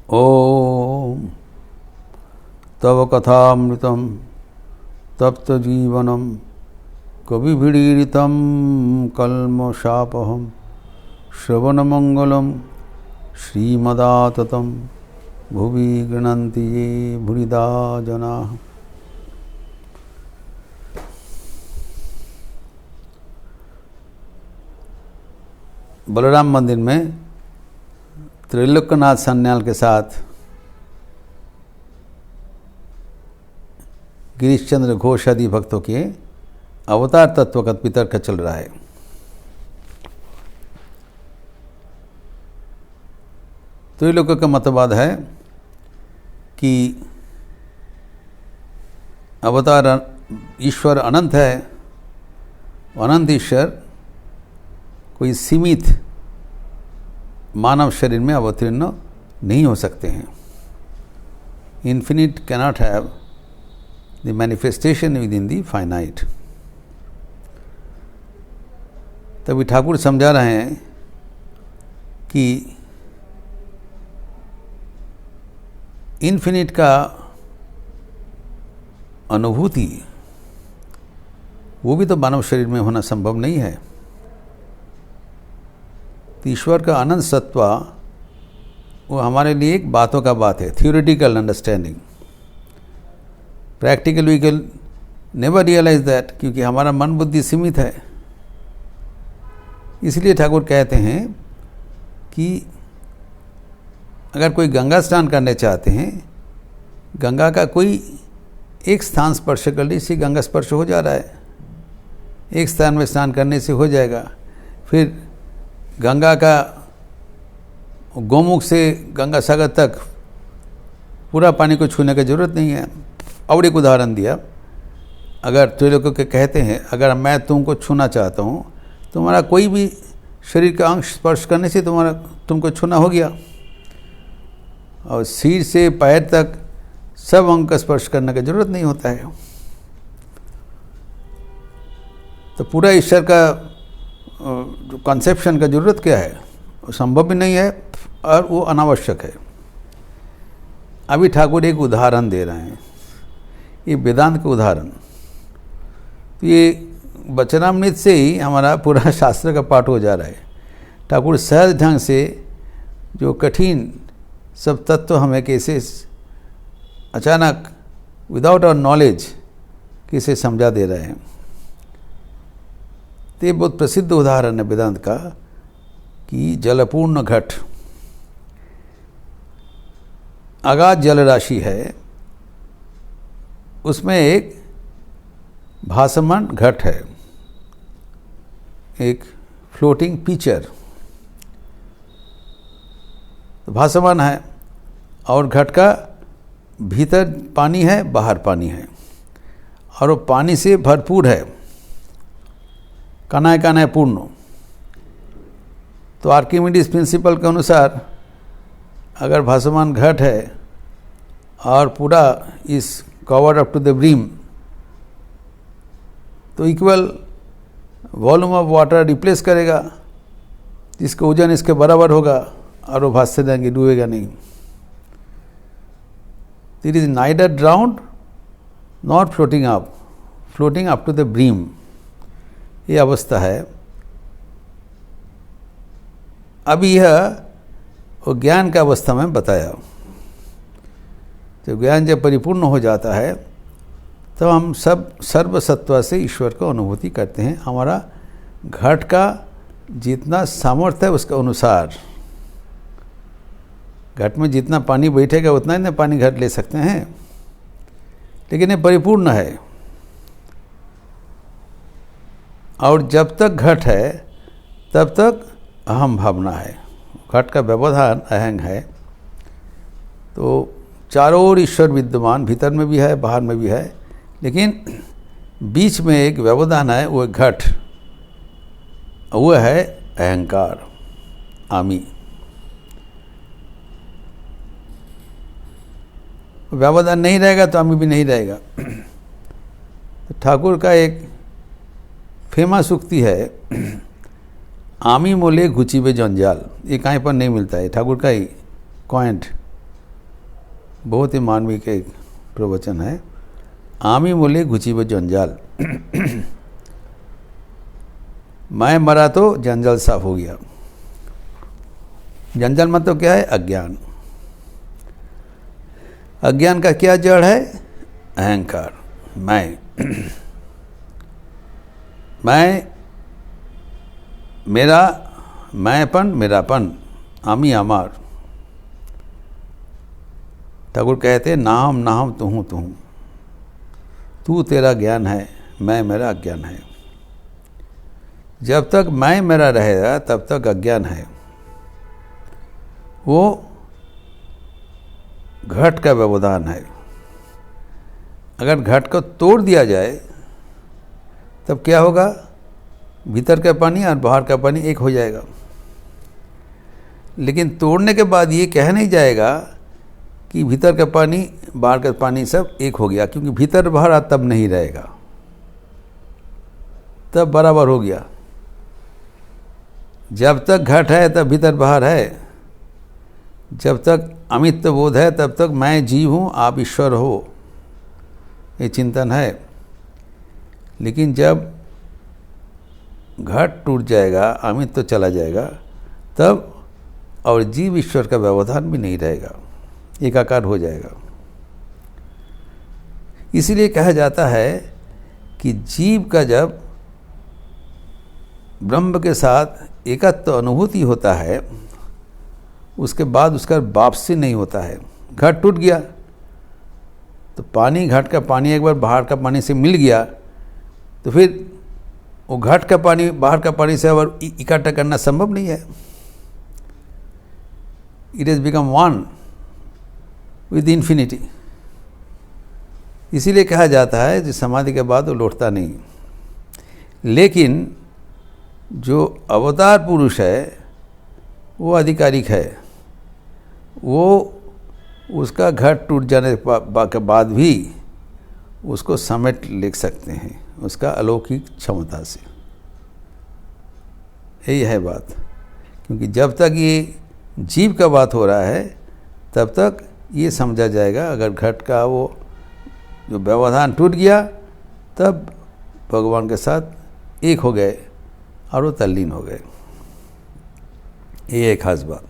ओम तव कथामृतम तप्त जीवनम कविभिरीडितं कल्मषापहं श्रवणमंगलं श्रीमदाततं भुवि गृह्णन्ति ये भूरिदा जनाः। बलराम मंदिर में त्रैलोक्यनाथ सन्याल के साथ गिरीश चंद्र घोष आदि भक्तों के अवतार तत्व का वितर्क चल रहा है। त्रैलोक्य का मतवाद है कि अवतार ईश्वर अनंत है, अनंत ईश्वर कोई सीमित मानव शरीर में अवतीर्ण नहीं हो सकते हैं। Infinite cannot have the manifestation with in the finite. तभी ठाकुर समझा रहे हैं कि इन्फिनिट का अनुभूति वो भी तो मानव शरीर में होना संभव नहीं है। तो ईश्वर का अनंत सत्व वो हमारे लिए एक बातों का बात है, theoretical understanding. Practical we can never realise that, क्योंकि हमारा मन बुद्धि सीमित है। इसलिए ठाकुर कहते हैं कि अगर कोई गंगा स्नान करने चाहते हैं, गंगा का कोई एक स्थान स्पर्श करने से गंगा स्पर्श हो जा रहा है, एक स्थान में स्नान करने से हो जाएगा। फिर गंगा का गौमुख से गंगा सागर तक पूरा पानी को छूने की जरूरत नहीं है। और एक उदाहरण दिया, अगर त्रैलोक्य के कहते हैं अगर मैं तुमको छूना चाहता हूँ, तुम्हारा कोई भी शरीर का अंग स्पर्श करने से तुमको छूना हो गया। और सिर से पैर तक सब अंग का स्पर्श करने की जरूरत नहीं होता है। तो पूरा ईश्वर का जो कॉन्सेप्शन का जरूरत क्या है, वो संभव भी नहीं है और वो अनावश्यक है। अभी ठाकुर एक उदाहरण दे रहे हैं, ये वेदांत का उदाहरण। तो ये वचनामृत से ही हमारा पूरा शास्त्र का पाठ हो जा रहा है। ठाकुर सहज ढंग से जो कठिन सब तत्व हमें कैसे अचानक विदाउट आवर नॉलेज कैसे समझा दे रहे हैं। तो ये बहुत प्रसिद्ध उदाहरण है वेदांत का कि जलपूर्ण घट, अगाध जल राशि है, उसमें एक भासमान घट है, एक फ्लोटिंग पिक्चर भासमान है। और घट का भीतर पानी है, बाहर पानी है, और वो पानी से भरपूर है, कनाय कनाय पूर्ण। तो आर्किमिडीज प्रिंसिपल के अनुसार अगर भासमान घट है और पूरा इस covered up to the brim, तो equal volume of water replace करेगा, जिसका वजन इसके बराबर होगा और वो भासते जाएंगे, डूबेगा नहीं। It is neither drowned not floating up to the brim. ये अवस्था है। अभी यह वो ज्ञान का अवस्था में बताया। तो ज्ञान जब परिपूर्ण हो जाता है तो हम सब सर्वसत्व से ईश्वर को अनुभूति करते हैं। हमारा घट का जितना सामर्थ्य है उसके अनुसार, घट में जितना पानी बैठेगा उतना ही पानी घट ले सकते हैं, लेकिन ये परिपूर्ण है। और जब तक घट है तब तक अहम भावना है, घट का व्यवधान अहंग है। तो चारों ओर ईश्वर विद्यमान, भीतर में भी है, बाहर में भी है, लेकिन बीच में एक व्यवधान है, वो घट, वो है अहंकार, आमी। व्यवधान नहीं रहेगा तो आमी भी नहीं रहेगा। तो ठाकुर का एक फेमस उक्ति है, आमी मोले घुचिबे जंजाल। ये कहीं पर नहीं मिलता है, ठाकुर का ही पॉइंट। बहुत ही मानविक एक प्रवचन है। आमी बोले घुची व जंजाल। मैं मरा तो जंजाल साफ हो गया। जंजाल मतलब क्या है? अज्ञान। अज्ञान का क्या जड़ है? अहंकार, मैं। मैं, मेरा, मैंपन, मेरापन, आमी आमार। ठाकुर कहते हैं नाहम नाहम तू हूँ तू हूँ। तू तेरा ज्ञान है, मैं मेरा अज्ञान है। जब तक मैं मेरा रहेगा तब तक अज्ञान है। वो घट का व्यवधान है। अगर घट को तोड़ दिया जाए तब क्या होगा? भीतर का पानी और बाहर का पानी एक हो जाएगा। लेकिन तोड़ने के बाद ये कह नहीं जाएगा कि भीतर का पानी बाहर का पानी सब एक हो गया, क्योंकि भीतर बाहर तब नहीं रहेगा, तब बराबर हो गया। जब तक घट है तब भीतर बाहर है। जब तक अमित्व बोध है तब तक मैं जीव हूँ, आप ईश्वर हो, ये चिंतन है। लेकिन जब घट टूट जाएगा, अमित्व चला जाएगा, तब और जीव ईश्वर का व्यवधान भी नहीं रहेगा, एकाकार हो जाएगा। इसीलिए कहा जाता है कि जीव का जब ब्रह्म के साथ एकत्व अनुभूति होता है, उसके बाद उसका वापसी नहीं होता है। घट टूट गया तो पानी, घट का पानी एक बार बाहर का पानी से मिल गया तो फिर वो घट का पानी बाहर का पानी से और इकट्ठा करना संभव नहीं है। It has become one with infinity. इसीलिए कहा जाता है कि समाधि के बाद वो लौटता नहीं। लेकिन जो अवतार पुरुष है वो आधिकारिक है, वो उसका घट टूट जाने के बाद भी उसको समेट ले सकते हैं, उसका अलौकिक क्षमता से। यही है बात। क्योंकि जब तक ये जीव का बात हो रहा है तब तक ये समझा जाएगा, अगर घट का वो जो व्यवधान टूट गया तब भगवान के साथ एक हो गए और वो तल्लीन हो गए। ये एक खास बात।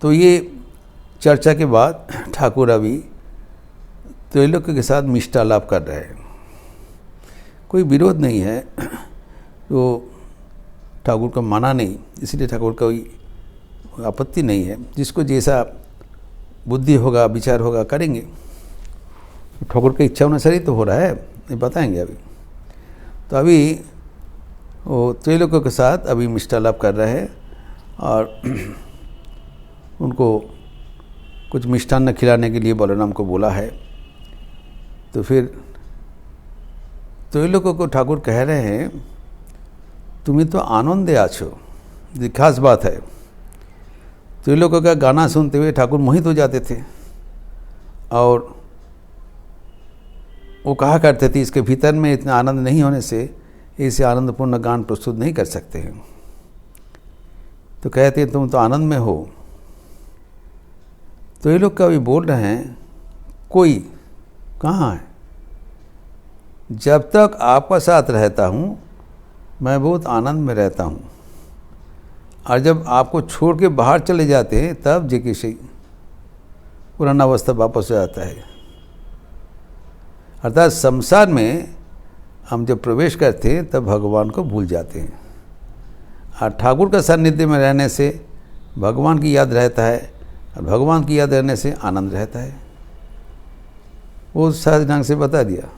तो ये चर्चा के बाद ठाकुर अभी त्रैलोक्य के साथ मिष्टालाप कर रहे हैं। कोई विरोध नहीं है, तो ठाकुर को माना नहीं, इसलिए ठाकुर का कोई आपत्ति नहीं है। जिसको जैसा बुद्धि होगा, विचार होगा, करेंगे। ठाकुर की इच्छा अनुसार ही तो हो रहा है, ये बताएंगे अभी। तो अभी वो त्रैलोक्य के साथ अभी मिष्टालाप कर रहे हैं और उनको कुछ मिष्टान्न खिलाने के लिए बलराम को बोला है। तो फिर त्रैलोक्य को ठाकुर कह रहे हैं तुम्हें तो आनंदे आछो। ये खास बात है। त्रैलोक्य का गाना सुनते हुए ठाकुर मोहित हो जाते थे और वो कहा करते थे इसके भीतर में इतना आनंद नहीं होने से इसे आनंदपूर्ण गान प्रस्तुत नहीं कर सकते हैं। तो कहते हैं तुम तो आनंद में हो। तो ये लोग कभी बोल रहे हैं कोई कहाँ है? जब तक आपका साथ रहता हूँ मैं बहुत आनंद में रहता हूँ, और जब आपको छोड़ के बाहर चले जाते हैं तब जे किसी पुराना अवस्था वापस हो जाता है। अर्थात संसार में हम जब प्रवेश करते हैं तब भगवान को भूल जाते हैं, और ठाकुर का सानिध्य में रहने से भगवान की याद रहता है, और भगवान की याद रहने से आनंद रहता है। वो सहज ढंग से बता दिया।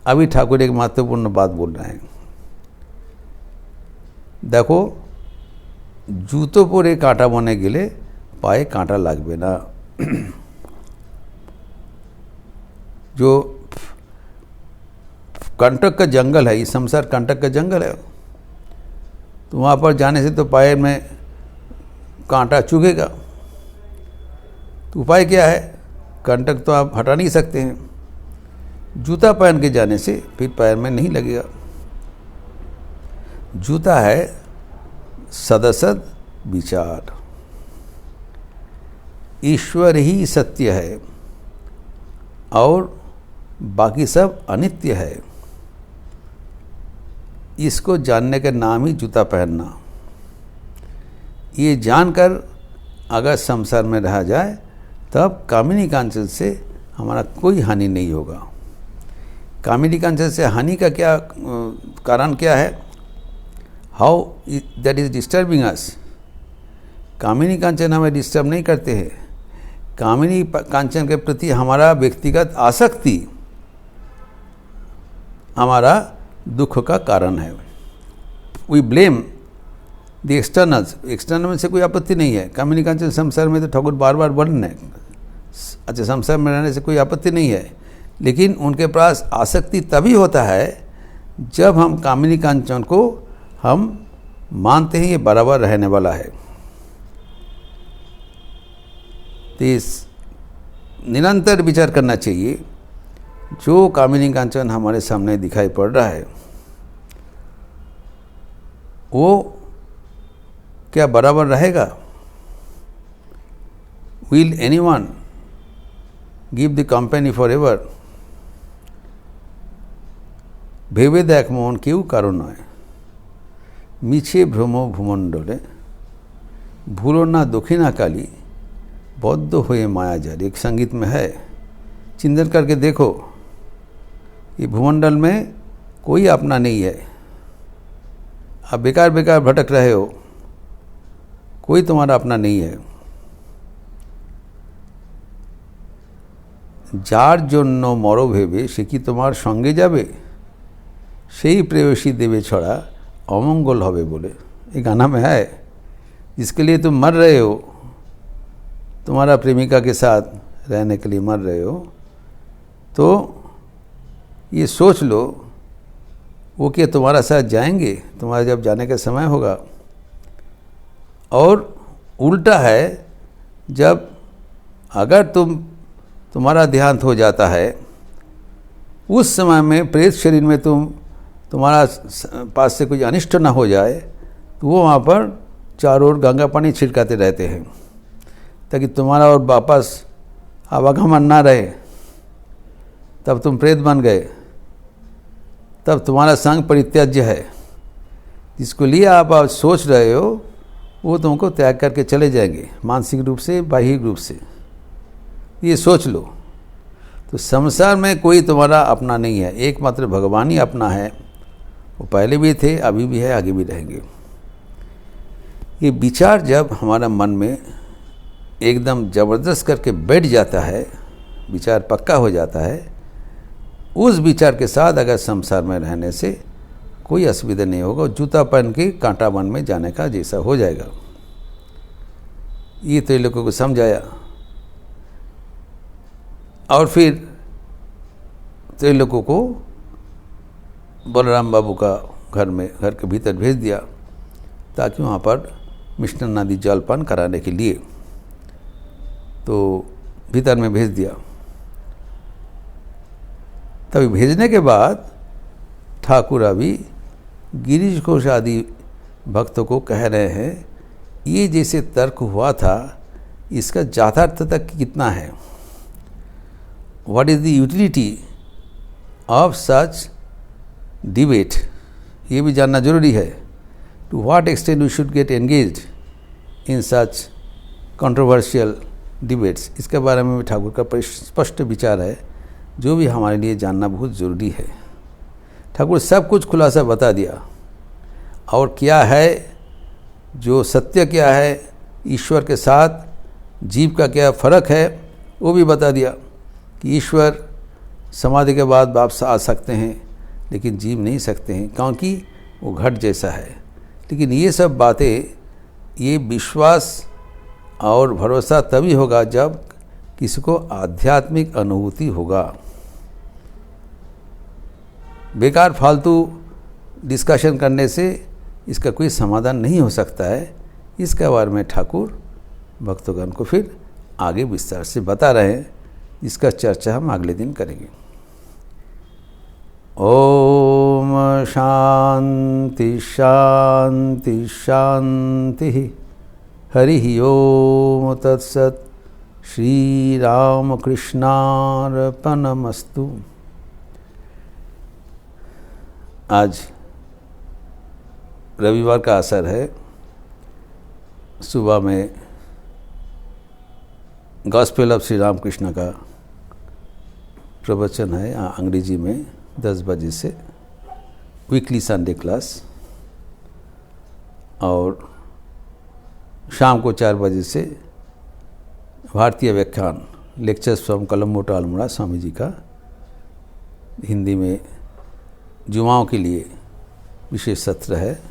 अभी ठाकुर एक महत्वपूर्ण बात बोल रहे हैं। देखो, जूतों पर एक कांटा बोने के लिए पाए कांटा लागबे ना। जो कंटक का जंगल है, ये संसार कंटक का जंगल है, तो वहाँ पर जाने से तो पाए में कांटा चुभेगा। तो उपाय क्या है? कंटक तो आप हटा नहीं सकते हैं, जूता पहन के जाने से फिर पैर में नहीं लगेगा। जूता है सदसद विचार। ईश्वर ही सत्य है और बाकी सब अनित्य है, इसको जानने का नाम ही जूता पहनना। ये जानकर अगर संसार में रहा जाए तब कामिनी कांचन से हमारा कोई हानि नहीं होगा। कामिनी कांचन से हानि का क्या कारण क्या है? हाउ दैट इज डिस्टर्बिंग अस। कामिनी कांचन हमें डिस्टर्ब नहीं करते हैं। कामिनी कांचन के प्रति हमारा व्यक्तिगत आसक्ति हमारा दुख का कारण है। We blame the externals. External में से कोई आपत्ति नहीं है। कामिनी कांचन संसार में तो ठाकुर बार बार वर्णन है। अच्छा, संसार में रहने से कोई आपत्ति नहीं है, लेकिन उनके पास आसक्ति तभी होता है जब हम कामिनी कांचन को हम मानते हैं ये बराबर रहने वाला है। तो इस निरंतर विचार करना चाहिए, जो कामिनी कांचन हमारे सामने दिखाई पड़ रहा है वो क्या बराबर रहेगा? Will anyone give the company for ever? ভেবে দেখ মন কেউ কারো নয়, মিছে ভ্রম ভূমণ্ডলে, ভুলো না দক্ষিণा काली, बौद्ध हुए माया जाल। एक संगीत में है, चिंतन करके देखो ये भूमंडल में कोई अपना नहीं है। आप बेकार बेकार भटक रहे हो, कोई तुम्हारा अपना नहीं है। যার জন্য মরো ভেবে সে কি তোমার সঙ্গে যাবে, সেই প্রেয়সী দেবে ছড়া অমঙ্গল হবে बोले। ये गाना में है, जिसके लिए तुम मर रहे हो, तुम्हारा प्रेमिका के साथ रहने के लिए मर रहे हो, तो ये सोच लो वो क्या तुम्हारा साथ जाएंगे तुम्हारा जब जाने का समय होगा। और उल्टा है, जब अगर तुम्हारा देहांत हो जाता है, उस समय में प्रेत शरीर में तुम्हारा पास से कुछ अनिष्ट ना हो जाए, तो वो वहाँ पर चारों ओर गंगा पानी छिड़काते रहते हैं ताकि तुम्हारा और वापस आवागमन ना रहे। तब तुम प्रेत बन गए, तब तुम्हारा संग परित्याज्य है। जिसको लिए आप सोच रहे हो वो तुमको त्याग करके चले जाएंगे, मानसिक रूप से, बाह्य रूप से। ये सोच लो। तो संसार में कोई तुम्हारा अपना नहीं है, एकमात्र भगवान ही अपना है। वो पहले भी थे, अभी भी है, आगे भी रहेंगे। ये विचार जब हमारा मन में एकदम ज़बरदस्त करके बैठ जाता है, विचार पक्का हो जाता है, उस विचार के साथ अगर संसार में रहने से कोई असुविधा नहीं होगा। जूता पहन के कांटा वन में जाने का जैसा हो जाएगा। ये तो लोगों को समझाया। और फिर तो लोगों को बलराम बाबू का घर के भीतर भेज दिया ताकि वहाँ पर मिष्टान नदी जलपान कराने के लिए, तो भीतर में भेज दिया। तभी भेजने के बाद ठाकुर अभी गिरीश घोष आदि भक्तों को कह रहे हैं, ये जैसे तर्क हुआ था इसका यथार्थता कितना है, what is the utility of such debate, ये भी जानना जरूरी है। To what extent we should get engaged in such controversial debates, इसके बारे में भी ठाकुर का स्पष्ट विचार है, जो भी हमारे लिए जानना बहुत ज़रूरी है। ठाकुर सब कुछ खुलासा बता दिया, और क्या है जो सत्य क्या है, ईश्वर के साथ जीव का क्या फ़र्क है वो भी बता दिया कि ईश्वर समाधि के बाद वापस आ सकते हैं लेकिन जीव नहीं सकते हैं, क्योंकि वो घट जैसा है। लेकिन ये सब बातें, ये विश्वास और भरोसा तभी होगा जब किसी को आध्यात्मिक अनुभूति होगा। बेकार फालतू डिस्कशन करने से इसका कोई समाधान नहीं हो सकता है। इसके बारे में ठाकुर भक्तगण को फिर आगे विस्तार से बता रहे हैं, जिसका चर्चा हम अगले दिन करेंगे। ओम शांति शांति शांति। हरि ओम तत्सत। श्री राम कृष्णार्पणमस्तु। आज रविवार का असर है। सुबह में गॉस्पेल ऑफ श्री राम कृष्ण का प्रवचन है अंग्रेजी में 10 बजे से, वीकली संडे क्लास, और शाम को 4 बजे से भारतीय व्याख्यान lectures from Colombo to Almora Swami ji का हिंदी में जुमाओं के लिए विशेष सत्र है,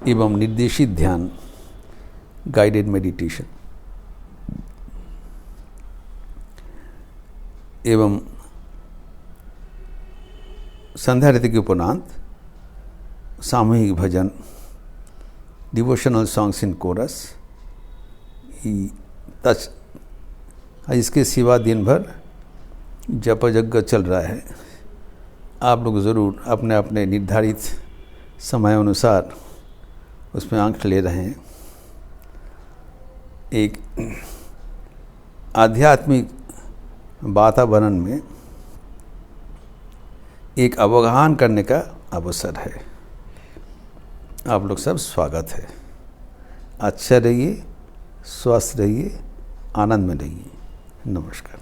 एवं निर्देशित ध्यान गाइडेड मेडिटेशन, एवं संध्या ऋतु के उपरांत सामूहिक भजन, डिवोशनल सॉन्ग्स इन कोरस। इसके सिवा दिन भर जप यज्ञ चल रहा है। आप लोग ज़रूर अपने अपने निर्धारित समय अनुसार उसमें अंश ले रहे हैं। एक आध्यात्मिक वातावरण में एक अवगाहन करने का अवसर है। आप लोग सब स्वागत है। अच्छा रहिए, स्वस्थ रहिए, आनंद में रहिए। नमस्कार।